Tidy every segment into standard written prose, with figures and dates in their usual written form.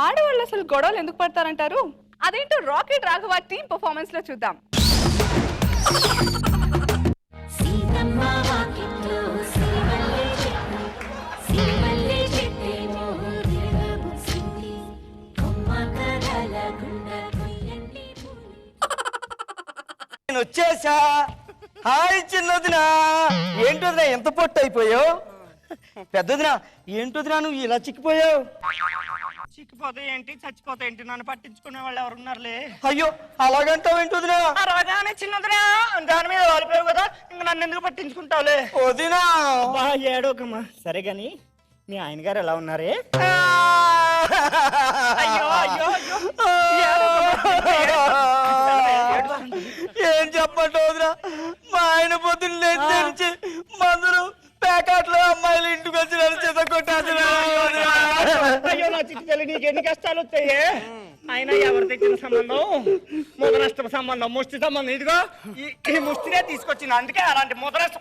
ఆడవాళ్ళు అసలు గొడవలు ఎందుకు పడతారంటారు? అదేంటో రాకెట్ రాఘవ టీమ్ పర్ఫార్మెన్స్ లో చూద్దాం. నేను వచ్చేసా. హాయ్ చిన్నదినా, ఏంటొదినా ఎంత పొట్టు అయిపోయావు? పెద్దదినా, ఏంటొదినా నువ్వు ఇలా చిక్కిపోయావు? చిక్కిపోతే ఏంటి, చచ్చిపోతే ఏంటి, నన్ను పట్టించుకునే వాళ్ళు ఎవరున్నారులే. అయ్యో అలాగంటావు ఏంటొదినా? రాగానే చిన్నదినా దాని మీద వాలిపోయావు కదా, ఇంక నన్ను ఎందుకు పట్టించుకుంటావులే. వదినా ఏడోకమ్మా. సరే గాని మీ ఆయన గారు ఎలా ఉన్నారే? అయ్యో అయ్యో ఏం చెప్పండి వదినా, మా ఆయన పొద్దున్న తెరిచి మందులు ప్యాకెట్లో అమ్మాయిలు ఇంటికి వచ్చి నన్ను చేత కొట్టారు. అయ్యో నా చిట్టి తల్లి, నీకు ఎన్ని కష్టాలు వచ్చాయే. ఆయన ఎవరు తెచ్చిన సంబంధం? ముద నష్టం సంబంధం, ముష్టి సంబంధం. ఇదిగో ఈ ముష్టినే తీసుకొచ్చింది, అందుకే అలాంటి ముద నష్టం.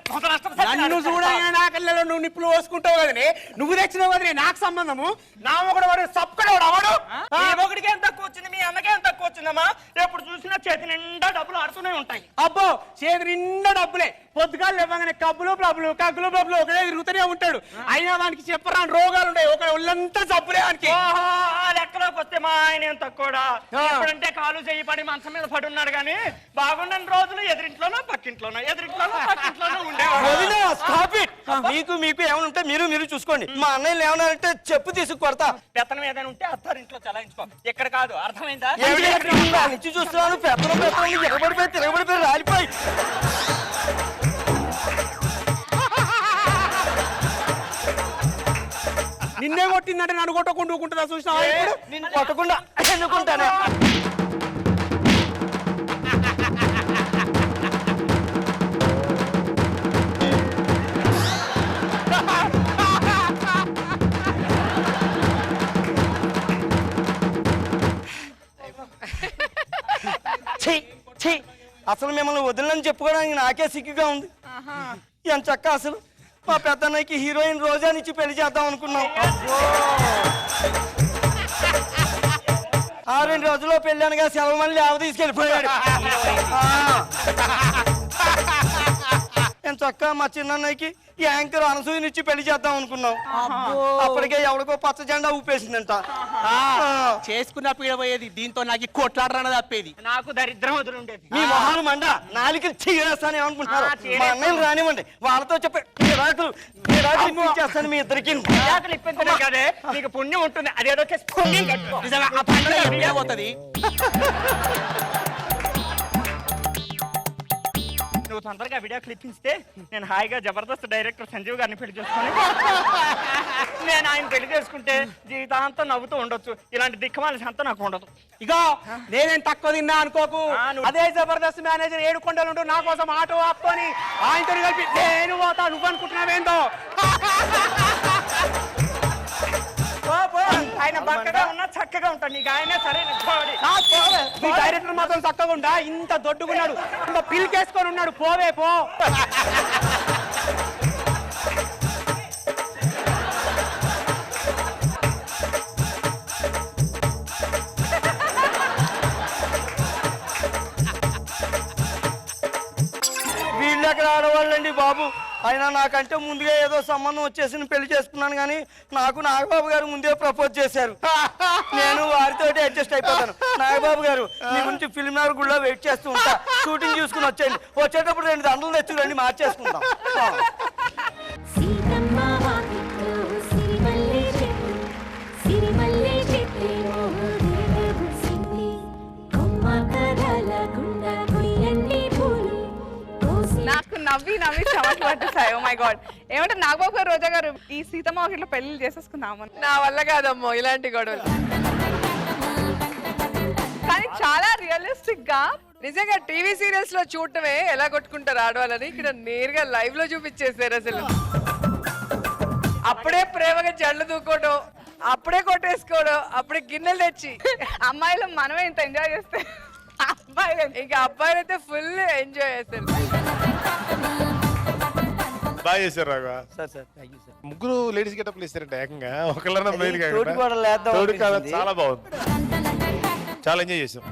నన్ను చూడగా నా కళ్ళలో నువ్వు నిప్పులు పోసుకుంటావు కదనే, నువ్వు తెచ్చినావు కదనే నాకు సంబంధము. నా ఒకడు వాడు సప్పుడు అవడు. మీ ఒకడికి ఎంత తక్కువ వచ్చింది, మీ అన్నకే ఎంత తక్కువ వచ్చిందమ్మా? ఎప్పుడు చూసినా చేతి నిండా డబ్బులు ఆడుతూనే ఉంటాయి. అబ్బో చేతి నిండా డబ్బులే, పొద్దుగాలు ఇవ్వగానే కబ్బులు బ్లబ్బులు కగ్గులు బ్లబ్బులు ఒకడే తిరుగుతూనే ఉంటాడు. అయినా వానికి చెప్పరాని రోగాలు ఉన్నాయి, ఒక ఒళ్ళంతా జబ్బులే వానికి. ఆ లెక్కలోకి వస్తే మా ఆయన ఏం తక్కువడా? ఎప్పుడంటే కాలు చేయి పడి మంచం మీద పడి ఉన్నాడు కానీ బాగుండని రోజులు ఎదురింట్లోనో పక్కింట్లోనో ఉండేవాడు. మీకు ఏమైనా ఉంటే మీరు చూసుకోండి. మా అన్నయ్యలు ఏమైనా అంటే చెప్పు తీసుకు కొడతా. పెత్తనం ఏదైనా ఉంటే అత్తారింట్లో చలాయించుకో, ఎక్కడ కాదు. అర్థమైందా? నుంచి చూస్తున్నాను పెత్తనం తిరగబడిపోయి రాలిపోయి. నిన్నే కొట్టిందంటే నన్ను కొట్టకుండా ఊకుంటుందా చూసినా? నేను కొట్టకుండా ఎన్నుకుంటాను. అసలు మిమ్మల్ని వదిలేని చెప్పుకోవడానికి నాకే సిగ్గుగా ఉంది. ఎంత చక్క అసలు మా పెద్దన్నయ్యకి హీరోయిన్ రోజానిచ్చి పెళ్లి చేద్దాం అనుకున్నాం. 6 రోజుల్లో పెళ్ళానుగా సెలవు మళ్ళీ ఆవ తీసుకెళ్ళిపోయాడు. ఎంత చక్క మా చిన్నన్నయ్యకి యాంకర్ అనసూయనిచ్చి పెళ్లి చేద్దాం అనుకున్నాం. అప్పటికే ఎవరికో పచ్చ జెండా ఊపేసిందంట. చేసుకున్న పీడ పోయేది, దీంతో నాకు కొట్లాడరాన తప్పేది. నాకు దరిద్రం వదిలిండేది. మీ మొహాలు మండ నాలుగు చీరేస్తాను ఏమనుకుంటున్నారు? మా అన్నయ్యలు రానివ్వండి, వాళ్ళతో చెప్పి ఇచ్చేస్తాను మీ ఇద్దరికి. ఇప్పించడం కదే నీకు పుణ్యం ఉంటుంది. అదేదో పుణ్యం కట్టుకో. పోతుంది. నువ్వు తొందరగా వీడియో క్లిప్ ఇస్తే నేను హాయిగా జబర్దస్త్ డైరెక్టర్ సంజీవ్ గారిని పెళ్లి చేసుకుని నేను ఆయన పెళ్లి చేసుకుంటే జీవితాంతం నవ్వుతూ ఉండొచ్చు. ఇలాంటి దిక్కుమాలి అంతా నాకు ఉండదు. ఇగో నేనేం తక్కువ తిన్నా అనుకోకు. అదే జబర్దస్త్ మేనేజర్ 7 కొండలు నా కోసం ఆటో ఆపుకొని ఆయనతో కలిపి నేను పోతా, నువ్వు అనుకుంటున్నావేందో. ఆయన బక్కగా ఉన్నా చక్కగా ఉంటాడు, నీకు ఆయనే సరైన మీ డైరెక్టర్ మాత్రం చక్కగా ఉండా, ఇంత దొడ్డుకున్నాడు, ఇంత పిల్కేసుకొని ఉన్నాడు. పోవే పో. వీళ్ళు ఎక్కడ ఆడవాళ్ళండి బాబు. అయినా నాకంటే ముందుగా ఏదో సంబంధం వచ్చేసి పెళ్లి చేసుకున్నాను కానీ నాకు నాగబాబు గారు ముందే ప్రపోజ్ చేశారు. నేను వారితో అడ్జస్ట్ అయిపోతాను. నాగబాబు గారు మీ గురించి ఫిల్మ్ నగర్ గుళ్ళో వెయిట్ చేస్తూ ఉంటా, షూటింగ్ చూసుకుని వచ్చేయండి. వచ్చేటప్పుడు 2 దండలు తెచ్చుకురండి, మార్చేసుకుందాం. నాకు నవ్వి చెమటలు పట్టేసాయి. Oh my God. ఏమంటే నాగబాబు గారు, రోజా గారు ఈ సీతమ్మ వాకిట్లో పెళ్లి చేసేసుకుందాము. నా వల్ల కాదమ్మో ఇలాంటి గొడవలు. కానీ చాలా రియలిస్టిక్ గా నిజంగా టీవీ సీరియల్స్ లో చూడటమే ఎలా కొట్టుకుంటారు ఆడవాళ్ళని, ఇక్కడ నేరుగా లైవ్ లో చూపించేసారు. అసలు అప్పుడే ప్రేమగా జళ్ళు దూకోవడం, అప్పుడే కొట్టేసుకోవడం, అప్పుడే గిన్నెలు తెచ్చి. అమ్మాయిలు మనమే ఇంత ఎంజాయ్ చేస్తే ఇంకా అబ్బాయిలు అయితే ఫుల్ ఎంజాయ్ చేస్తారు. బాగా చేశారు Raghava. Sir thank you sir. ముగ్గురు లేడీస్ గెటప్లు ఇస్తారంట ఏకంగా ఒకళ్ళన్నా మెయిల్ తోటి కూడా లేద్దాం తోడు కాదు అనిపించింది. చాలా బాగుంది చాలా ఎంజాయ్ చేసాం